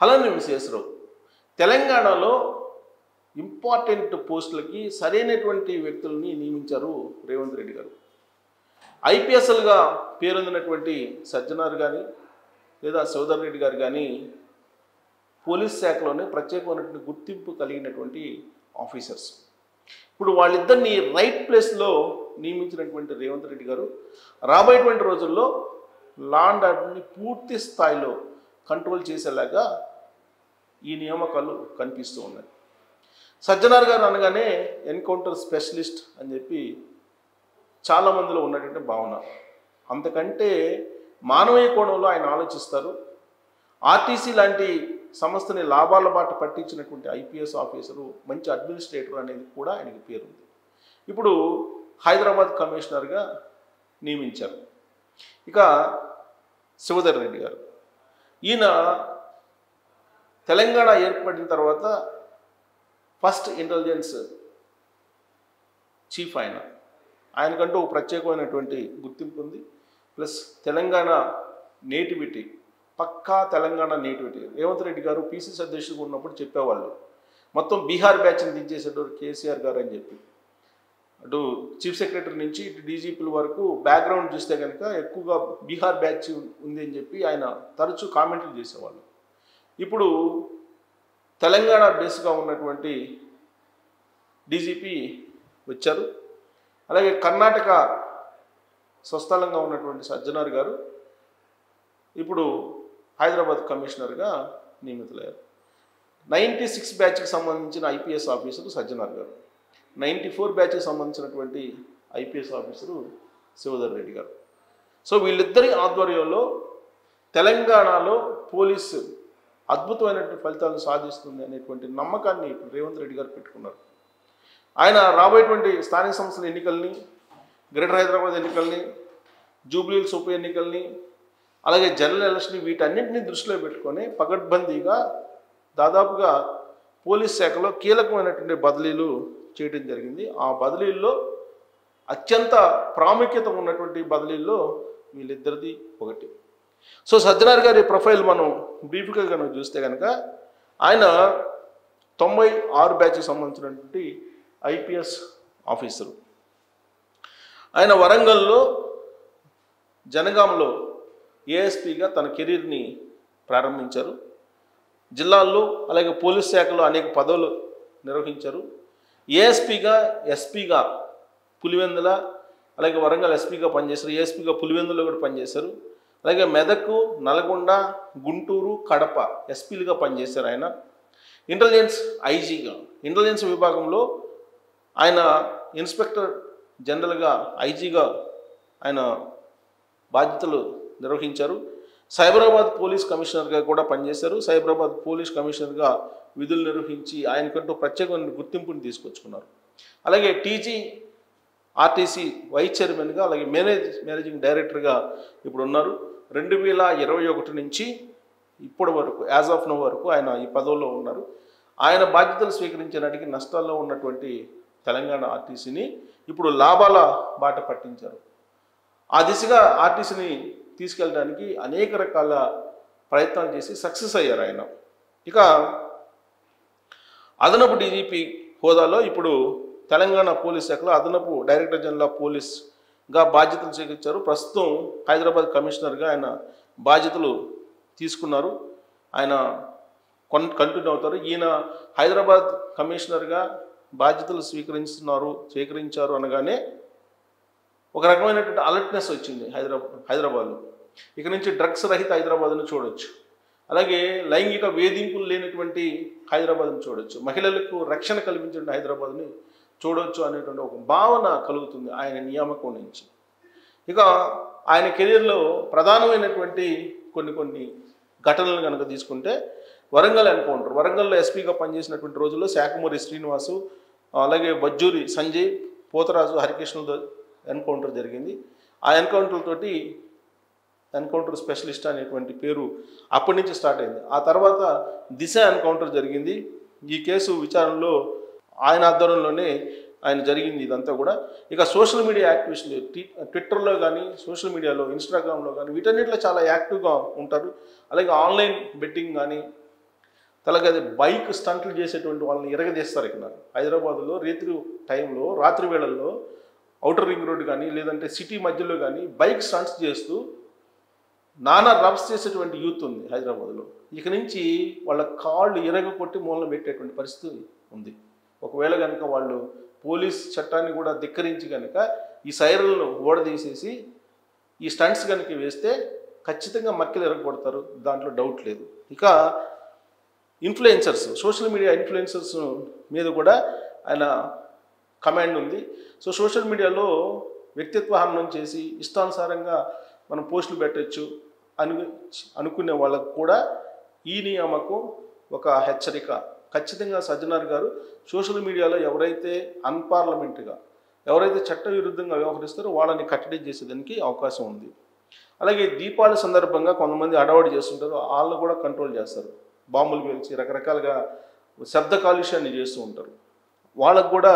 Hello Sesha Rao, తెలంగాణలో important పోస్టులకి సరైనటువంటి వ్యక్తుల్ని నియమించారు రేవంత్ రెడ్డి గారు. ఐపీఎస్ఎల్గా పేరొందినటువంటి సజ్జనార్ కానీ లేదా సోదర్ రెడ్డి గారు కానీ పోలీస్ శాఖలోనే ప్రత్యేకమైనటువంటి గుర్తింపు కలిగినటువంటి ఆఫీసర్స్. ఇప్పుడు వాళ్ళిద్దరిని రైట్ ప్లేస్లో నియమించినటువంటి రేవంత్ రెడ్డి గారు రాబోయేటువంటి రోజుల్లో లా అండ్ ఆర్డర్ని పూర్తి స్థాయిలో కంట్రోల్ చేసేలాగా ఈ నియామకాలు కనిపిస్తూ ఉన్నాయి. సజ్జనార్ గారు అనగానే ఎన్కౌంటర్ స్పెషలిస్ట్ అని చెప్పి చాలామందిలో ఉన్నటువంటి భావన. అంతకంటే మానవీయ కోణంలో ఆయన ఆలోచిస్తారు. ఆర్టీసీ లాంటి సంస్థని లాభాల బాట పట్టించినటువంటి ఐపీఎస్ ఆఫీసరు, మంచి అడ్మినిస్ట్రేటర్ అనేది కూడా ఆయనకి పేరుంది. ఇప్పుడు హైదరాబాద్ కమిషనర్గా నియమించారు. ఇక శివధర్ రెడ్డి గారు, ఈయన తెలంగాణ ఏర్పడిన తర్వాత ఫస్ట్ ఇంటెలిజెన్స్ చీఫ్. ఆయనకంటూ ఒక ప్రత్యేకమైనటువంటి గుర్తింపు ఉంది. ప్లస్ తెలంగాణ నేటివిటీ, పక్కా తెలంగాణ నేటివిటీ. రేవంత్ రెడ్డి గారు పీసీసీ అధ్యక్షుడు ఉన్నప్పుడు చెప్పేవాళ్ళు, మొత్తం బీహార్ బ్యాచ్ని దించేసేటోరు కేసీఆర్ గారు అని చెప్పి. అటు చీఫ్ సెక్రటరీ నుంచి ఇటు డీజీపీల వరకు బ్యాక్గ్రౌండ్ చూస్తే కనుక ఎక్కువగా బీహార్ బ్యాచ్ ఉంది అని చెప్పి ఆయన తరచూ కామెంట్లు చేసేవాళ్ళు. ఇప్పుడు తెలంగాణ బేస్గా ఉన్నటువంటి డీజీపీ వచ్చారు. అలాగే కర్ణాటక స్వస్థలంగా ఉన్నటువంటి సజ్జనార్ గారు ఇప్పుడు హైదరాబాద్ కమిషనర్గా నియమితులయ్యారు. 96 బ్యాచ్కి సంబంధించిన ఐపీఎస్ ఆఫీసరు సజ్జనార్ గారు, 94 బ్యాచ్కి సంబంధించినటువంటి ఐపీఎస్ ఆఫీసరు శివధర్ రెడ్డి గారు. సో వీళ్ళిద్దరి ఆధ్వర్యంలో తెలంగాణలో పోలీసు అద్భుతమైనటువంటి ఫలితాలను సాధిస్తుంది అనేటువంటి నమ్మకాన్ని ఇప్పుడు రేవంత్ రెడ్డి గారు పెట్టుకున్నారు. ఆయన రాబోయేటువంటి స్థానిక సంస్థల ఎన్నికల్ని, గ్రేటర్ హైదరాబాద్ ఎన్నికల్ని, జూబ్లీహిల్స్ ఉప ఎన్నికల్ని, అలాగే జనరల్ ఎలక్షన్, వీటన్నింటినీ దృష్టిలో పెట్టుకొని పకడ్బందీగా దాదాపుగా పోలీస్ శాఖలో కీలకమైనటువంటి బదిలీలు చేయడం జరిగింది. ఆ బదిలీల్లో అత్యంత ప్రాముఖ్యత ఉన్నటువంటి బదిలీల్లో వీళ్ళిద్దరిది ఒకటి. సో సజ్జనార్ గారి ప్రొఫైల్ మనం బ్రీఫ్గా కనుక చూస్తే కనుక ఆయన 96 బ్యాచ్కి సంబంధించినటువంటి ఐపీఎస్ ఆఫీసరు. ఆయన వరంగల్లో జనగాంలో ఏఎస్పీగా తన కెరీర్ని ప్రారంభించారు. జిల్లాల్లో అలాగే పోలీస్ శాఖలో అనేక పదవులు నిర్వహించారు. ఏఎస్పీగా, ఎస్పీగా పులివెందుల, అలాగే వరంగల్ ఎస్పీగా పనిచేశారు. ఏఎస్పీగా పులివెందులో కూడా పనిచేశారు. అలాగే మెదక్, నల్గొండ, గుంటూరు, కడప ఎస్పీలుగా పనిచేశారు. ఆయన ఇంటెలిజెన్స్ ఐజీగా, ఇంటెలిజెన్స్ విభాగంలో ఆయన ఇన్స్పెక్టర్ జనరల్గా, ఐజీగా ఆయన బాధ్యతలు నిర్వహించారు. సైబరాబాద్ పోలీస్ కమిషనర్గా కూడా పనిచేశారు. సైబరాబాద్ పోలీస్ కమిషనర్గా విధులు నిర్వహించి ఆయనకంటూ ప్రత్యేకమైన గుర్తింపుని తీసుకొచ్చుకున్నారు. అలాగే ఆర్టీసీ వైస్ చైర్మన్గా, అలాగే మేనేజింగ్ డైరెక్టర్గా ఇప్పుడు ఉన్నారు. 2021 నుంచి ఇప్పటి వరకు, యాజ్ ఆఫ్ నో వరకు ఆయన ఈ పదవిలో ఉన్నారు. ఆయన బాధ్యతలు స్వీకరించడానికి నష్టాల్లో ఉన్నటువంటి తెలంగాణ ఆర్టీసీని ఇప్పుడు లాభాల బాట పట్టించారు. ఆ దిశగా ఆర్టీసీని తీసుకెళ్ళడానికి అనేక రకాల ప్రయత్నాలు చేసి సక్సెస్ అయ్యారు ఆయన. ఇక అదనపు డీజీపీ హోదాలో ఇప్పుడు తెలంగాణ పోలీస్ శాఖలో అదనపు డైరెక్టర్ జనరల్ ఆఫ్ పోలీస్గా బాధ్యతలు స్వీకరించారు. ప్రస్తుతం హైదరాబాద్ కమిషనర్గా ఆయన బాధ్యతలు తీసుకున్నారు. ఆయన కంటిన్యూ అవుతారు. ఈయన హైదరాబాద్ కమిషనర్గా బాధ్యతలు స్వీకరించారు అనగానే ఒక రకమైనటువంటి అలర్ట్నెస్ వచ్చింది హైదరాబాద్లో. ఇక నుంచి డ్రగ్స్ రహిత హైదరాబాద్ను చూడొచ్చు. అలాగే లైంగిక వేధింపులు లేనటువంటి హైదరాబాద్ను చూడొచ్చు. మహిళలకు రక్షణ కల్పించిన హైదరాబాద్ని చూడవచ్చు అనేటువంటి ఒక భావన కలుగుతుంది ఆయన నియామకం నుంచి. ఇక ఆయన కెరీర్లో ప్రధానమైనటువంటి కొన్ని ఘటనలు కనుక తీసుకుంటే, వరంగల్ ఎన్కౌంటర్, వరంగల్లో ఎస్పీగా పనిచేసినటువంటి రోజుల్లో శాఖమూరి శ్రీనివాసు, అలాగే బజ్జూరి సంజయ్, పోతరాజు, హరికృష్ణులతో ఎన్కౌంటర్ జరిగింది. ఆ ఎన్కౌంటర్ తోటి ఎన్కౌంటర్ స్పెషలిస్ట్ అనేటువంటి పేరు అప్పటి నుంచి స్టార్ట్ అయింది. ఆ తర్వాత దిశ ఎన్కౌంటర్ జరిగింది. ఈ కేసు విచారణలో ఆయన ఆధ్వర్యంలోనే ఆయన జరిగింది ఇదంతా కూడా. ఇక సోషల్ మీడియా యాక్టివిస్టులు ట్విట్టర్లో కానీ, సోషల్ మీడియాలో, ఇన్స్టాగ్రామ్లో కానీ వీటన్నిటిలో చాలా యాక్టివ్గా ఉంటారు. అలాగే ఆన్లైన్ బెట్టింగ్ కానీ, అలాగే బైక్ స్టంట్లు చేసేటువంటి వాళ్ళని ఎరగదీస్తారు ఇక్కడ హైదరాబాద్లో రాత్రి వేళల్లో ఔటర్ రింగ్ రోడ్ కానీ లేదంటే సిటీ మధ్యలో కానీ బైక్ స్టంట్స్ చేస్తూ నానా రబ్స్ చేసేటువంటి యూత్ ఉంది హైదరాబాద్లో. ఇక నుంచి వాళ్ళ కాళ్ళు ఇరగకొట్టి మూలన పెట్టేటువంటి పరిస్థితి ఉంది. ఒకవేళ కనుక వాళ్ళు పోలీస్ చట్టాన్ని కూడా ధిక్కరించి కనుక ఈ సైరన్లను ఓడదీసేసి ఈ స్టంట్స్ కనుక వేస్తే ఖచ్చితంగా మక్కిలు ఎరగొడతారు, దాంట్లో డౌట్ లేదు. ఇక ఇన్ఫ్లుయెన్సర్స్, సోషల్ మీడియా ఇన్ఫ్లుయెన్సర్స్ మీద కూడా ఆయన కమాండ్ ఉంది. సో సోషల్ మీడియాలో వ్యక్తిత్వ హననం చేసి ఇష్టానుసారంగా మనం పోస్టులు పెట్టచ్చు అనుకునే వాళ్ళకు కూడా ఈ నియామకం ఒక హెచ్చరిక. ఖచ్చితంగా సజ్జనార్ గారు సోషల్ మీడియాలో ఎవరైతే అన్పార్లమెంట్గా, ఎవరైతే చట్టవిరుద్ధంగా వ్యవహరిస్తారో వాళ్ళని కట్టడి చేసేదానికి అవకాశం ఉంది. అలాగే దీపావళి సందర్భంగా కొంతమంది అడవాడు చేస్తుంటారు, వాళ్ళని కూడా కంట్రోల్ చేస్తారు. బాంబులు పేల్చి రకరకాలుగా శబ్ద కాలుష్యాన్ని చేస్తూ ఉంటారు. వాళ్ళకు కూడా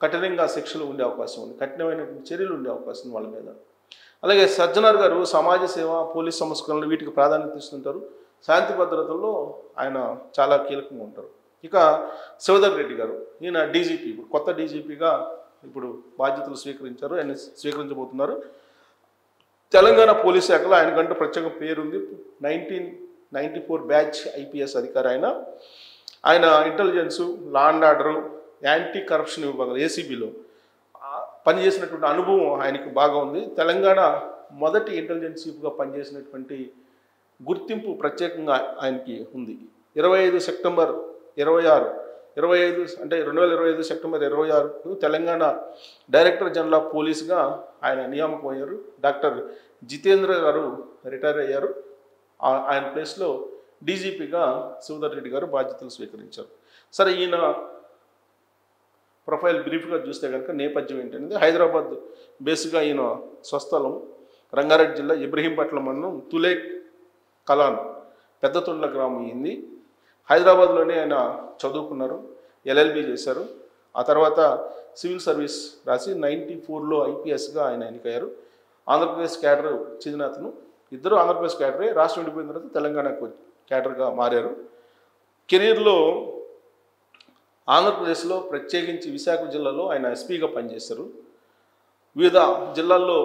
కఠినంగా శిక్షలు ఉండే అవకాశం ఉంది, కఠినమైనటువంటి చర్యలు ఉండే అవకాశం ఉంది వాళ్ళ మీద. అలాగే సజ్జనార్ గారు సమాజ సేవ, పోలీస్ సంస్కరణలు వీటికి ప్రాధాన్యత ఇస్తుంటారు. శాంతి భద్రతల్లో ఆయన చాలా కీలకంగా ఉంటారు. ఇక శివధర్ రెడ్డి గారు, ఈయన డీజీపీ, ఇప్పుడు కొత్త డీజీపీగా ఇప్పుడు బాధ్యతలు స్వీకరించారు, ఆయన స్వీకరించబోతున్నారు. తెలంగాణ పోలీస్ శాఖలో ఆయనకంటూ ప్రత్యేక పేరుంది. 1994 బ్యాచ్ ఐపీఎస్ అధికారి ఆయన intelligence, law and order, anti corruption విభాగాలు ఏసీబీలో పనిచేసినటువంటి అనుభవం ఆయనకు బాగా ఉంది. తెలంగాణ మొదటి ఇంటెలిజెన్స్ చీఫ్గా పనిచేసినటువంటి గుర్తింపు ప్రత్యేకంగా ఆయనకి ఉంది. 25 సెప్టెంబర్ 26 అంటే 2025 September 26 Telangana director general of పోలీస్గా ఆయన నియామకం అయ్యారు. డాక్టర్ జితేంద్ర గారు రిటైర్ అయ్యారు. ఆయన ప్లేస్లో డీజీపీగా శివధర్ రెడ్డి గారు బాధ్యతలు స్వీకరించారు. సరే, ఈయన ప్రొఫైల్ బ్రీఫ్గా చూస్తే కనుక నేపథ్యం ఏంటనేది, హైదరాబాద్ బేస్గా ఈయన స్వస్థలం రంగారెడ్డి జిల్లా ఇబ్రహీంపట్నం మండలం తులే కలాన్ పెద్దతొండ్ల గ్రామం అయింది. హైదరాబాద్లోనే ఆయన చదువుకున్నారు, ఎల్ఎల్బి చేశారు. ఆ తర్వాత సివిల్ సర్వీస్ రాసి 94లో ఐపీఎస్గా ఆయన ఎన్నికయ్యారు. ఆంధ్రప్రదేశ్ క్యాడర్ చెందిన అతను. ఇద్దరు ఆంధ్రప్రదేశ్ క్యాడరే. రాష్ట్రం విడిపోయిన తర్వాత తెలంగాణకు క్యాడర్గా మారారు. కెరీర్లో ఆంధ్రప్రదేశ్లో ప్రత్యేకించి విశాఖ జిల్లాలో ఆయన ఎస్పీగా పనిచేశారు. వివిధ జిల్లాల్లో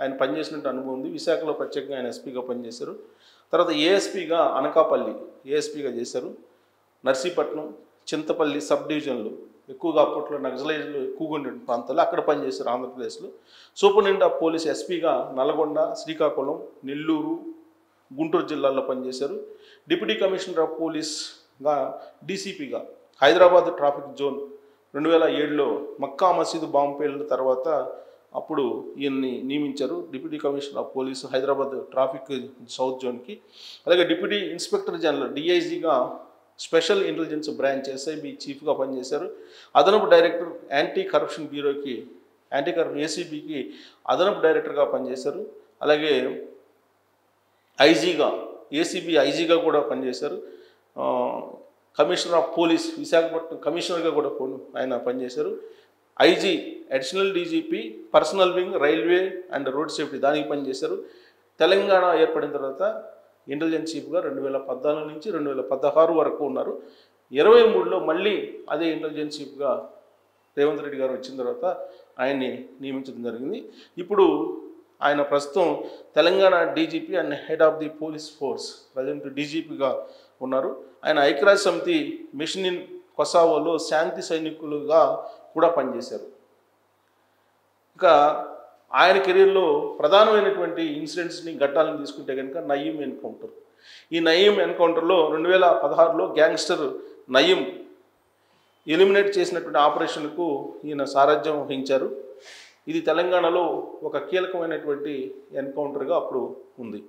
ఆయన పనిచేసినట్టు అనుభవం ఉంది. విశాఖలో ప్రత్యేకంగా ఆయన ఎస్పీగా పనిచేశారు. తర్వాత ఏఎస్పీగా అనకాపల్లి ఏఎస్పీగా చేశారు. నర్సీపట్నం, చింతపల్లి సబ్ డివిజన్లు ఎక్కువగా అప్పట్లో నక్సలైజ్లు ఎక్కువగా ఉండే ప్రాంతాల్లో అక్కడ పనిచేశారు ఆంధ్రప్రదేశ్లో. సూపరింటెండెంట్ ఆఫ్ పోలీస్ ఎస్పీగా నల్గొండ, శ్రీకాకుళం, నెల్లూరు, గుంటూరు జిల్లాల్లో పనిచేశారు. డిప్యూటీ కమిషనర్ ఆఫ్ పోలీస్గా డీసీపీగా హైదరాబాద్ ట్రాఫిక్ జోన్ 2007లో మక్కా మసీదు బాంబు పేలిన తర్వాత అప్పుడు ఈయన్ని నియమించారు deputy commissioner of police Hyderabad traffic south జోన్కి. అలాగే డిప్యూటీ ఇన్స్పెక్టర్ జనరల్ డిఐజీగా స్పెషల్ ఇంటెలిజెన్స్ బ్రాంచ్ ఎస్ఐబి చీఫ్గా పనిచేశారు. అదనపు డైరెక్టర్ యాంటీ కరప్షన్ బ్యూరోకి ఏసీబీకి అదనపు డైరెక్టర్గా పనిచేశారు. అలాగే ఐజీగా ఏసీబీ ఐజీగా కూడా పనిచేశారు. కమిషనర్ ఆఫ్ పోలీస్ విశాఖపట్నం కమిషనర్గా కూడా ఆయన పనిచేశారు. IG additional DGP personal wing railway and road safety దానికి పనిచేశారు. తెలంగాణ ఏర్పడిన తర్వాత ఇంటెలిజెన్స్ చీఫ్గా 2014 నుంచి 2016 వరకు ఉన్నారు. 23లో మళ్ళీ అదే ఇంటెలిజెన్స్ చీఫ్గా రేవంత్ రెడ్డి గారు వచ్చిన తర్వాత ఆయన్ని నియమించడం జరిగింది. ఇప్పుడు ఆయన ప్రస్తుతం Telangana DGP and head of the police force present డీజీపీగా ఉన్నారు. ఆయన ఐక్యరాజ్య సమితి మిషన్ ఇన్ కొసావోలో శాంతి సైనికులుగా కూడా పనిచేశారు. ఇంకా ఆయన కెరీర్లో ప్రధానమైనటువంటి ఇన్సిడెంట్స్ని ఘట్టాలను తీసుకుంటే కనుక నయీం ఎన్కౌంటర్. ఈ నయీం ఎన్కౌంటర్లో 2016లో గ్యాంగ్స్టర్ నయీం ఎలిమినేట్ చేసినటువంటి ఆపరేషన్కు ఈయన సారథ్యం వహించారు. ఇది తెలంగాణలో ఒక కీలకమైనటువంటి ఎన్కౌంటర్గా అప్పుడు ఉంది.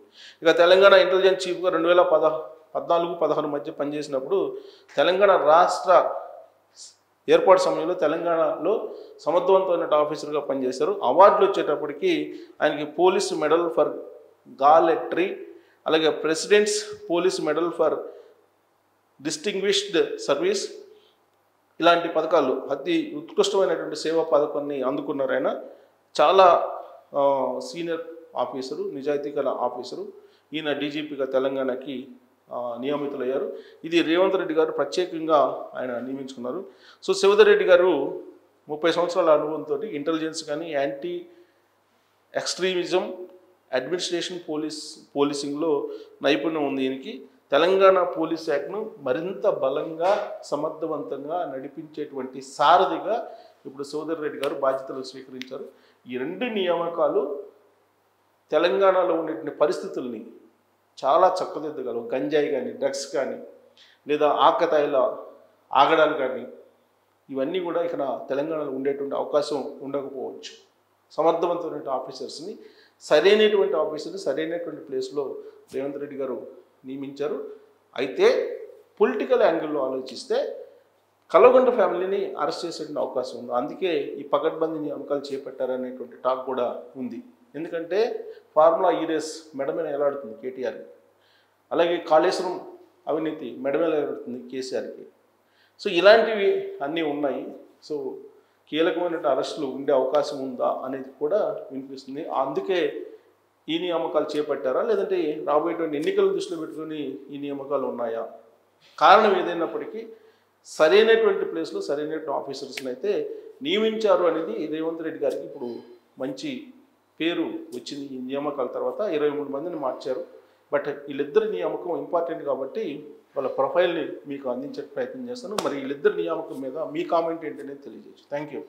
ఇక తెలంగాణ ఇంటెలిజెన్స్ చీఫ్గా 2014-16 మధ్య పనిచేసినప్పుడు తెలంగాణ రాష్ట్ర ఏర్పాటు సమయంలో తెలంగాణలో సమర్థవంతమైన ఆఫీసర్గా పనిచేశారు. అవార్డులు వచ్చేటప్పటికి ఆయనకి పోలీస్ మెడల్ ఫర్ గాలెట్రీ, అలాగే presidents police medal for distinguished service ఇలాంటి పథకాలు అతి ఉత్కృష్టమైనటువంటి సేవా పథకాన్ని అందుకున్నారు. ఆయన చాలా సీనియర్ ఆఫీసరు, నిజాయితీ గల ఆఫీసరు. ఈయన డీజీపీగా తెలంగాణకి నియమితులయ్యారు. ఇది రేవంత్ రెడ్డి గారు ప్రత్యేకంగా ఆయన నియమించుకున్నారు. సో శివధర్ రెడ్డి గారు 30 సంవత్సరాల అనుభవంతో ఇంటెలిజెన్స్ కానీ యాంటీ ఎక్స్ట్రీమిజం అడ్మినిస్ట్రేషన్ పోలీసింగ్లో నైపుణ్యం ఉంది. దీనికి తెలంగాణ పోలీస్ యాక్ట్ను మరింత బలంగా సమర్థవంతంగా నడిపించేటువంటి సారథిగా ఇప్పుడు శివధర్ రెడ్డి గారు బాధ్యతలు స్వీకరించారు. ఈ 2 నియామకాలు తెలంగాణలో ఉండేటువంటి పరిస్థితుల్ని చాలా చక్కదిద్దగలవు. గంజాయి కానీ, డ్రగ్స్ కానీ, లేదా ఆకతాయిల ఆగడాలు కానీ, ఇవన్నీ కూడా ఇక్కడ తెలంగాణలో ఉండేటువంటి అవకాశం ఉండకపోవచ్చు. సమర్థవంతమైన ఆఫీసర్స్ని, సరైనటువంటి ఆఫీసర్ని సరైనటువంటి ప్లేస్లో రేవంత్ రెడ్డి గారు నియమించారు. అయితే పొలిటికల్ యాంగిల్లో ఆలోచిస్తే కల్వకుంట్ల ఫ్యామిలీని అరెస్ట్ చేసేటువంటి అవకాశం ఉంది. అందుకే ఈ పకడ్బందీ నియామకాలు చేపట్టారనేటువంటి టాక్ కూడా ఉంది. ఎందుకంటే ఫార్ములా ఈ రేస్ మెడ మీద ఎలాడుతుంది కేటీఆర్కి, అలాగే కాళేశ్వరం అవినీతి మెడ మీద ఎలాడుతుంది కేసీఆర్కి. సో ఇలాంటివి అన్నీ ఉన్నాయి. సో కీలకమైన అరెస్టులు ఉండే అవకాశం ఉందా అనేది కూడా వినిపిస్తుంది. అందుకే ఈ నియామకాలు చేపట్టారా, లేదంటే రాబోయేటువంటి ఎన్నికలను దృష్టిలో పెట్టుకుని ఈ నియామకాలు ఉన్నాయా? కారణం ఏదైనప్పటికీ సరైనటువంటి ప్లేస్లో సరైనటువంటి ఆఫీసర్స్ని అయితే నియమించారు అనేది రేవంత్ రెడ్డి గారికి ఇప్పుడు మంచి పేరు వచ్చింది. ఈ నియామకాల తర్వాత 23 మందిని మార్చారు. బట్ వీళ్ళిద్దరి నియామకం ఇంపార్టెంట్ కాబట్టి వాళ్ళ ప్రొఫైల్ని మీకు అందించే ప్రయత్నం చేస్తాను. మరి వీళ్ళిద్దరి నియామకం మీద మీ కామెంట్ ఏంటనేది తెలియజేయచ్చు. Thank you.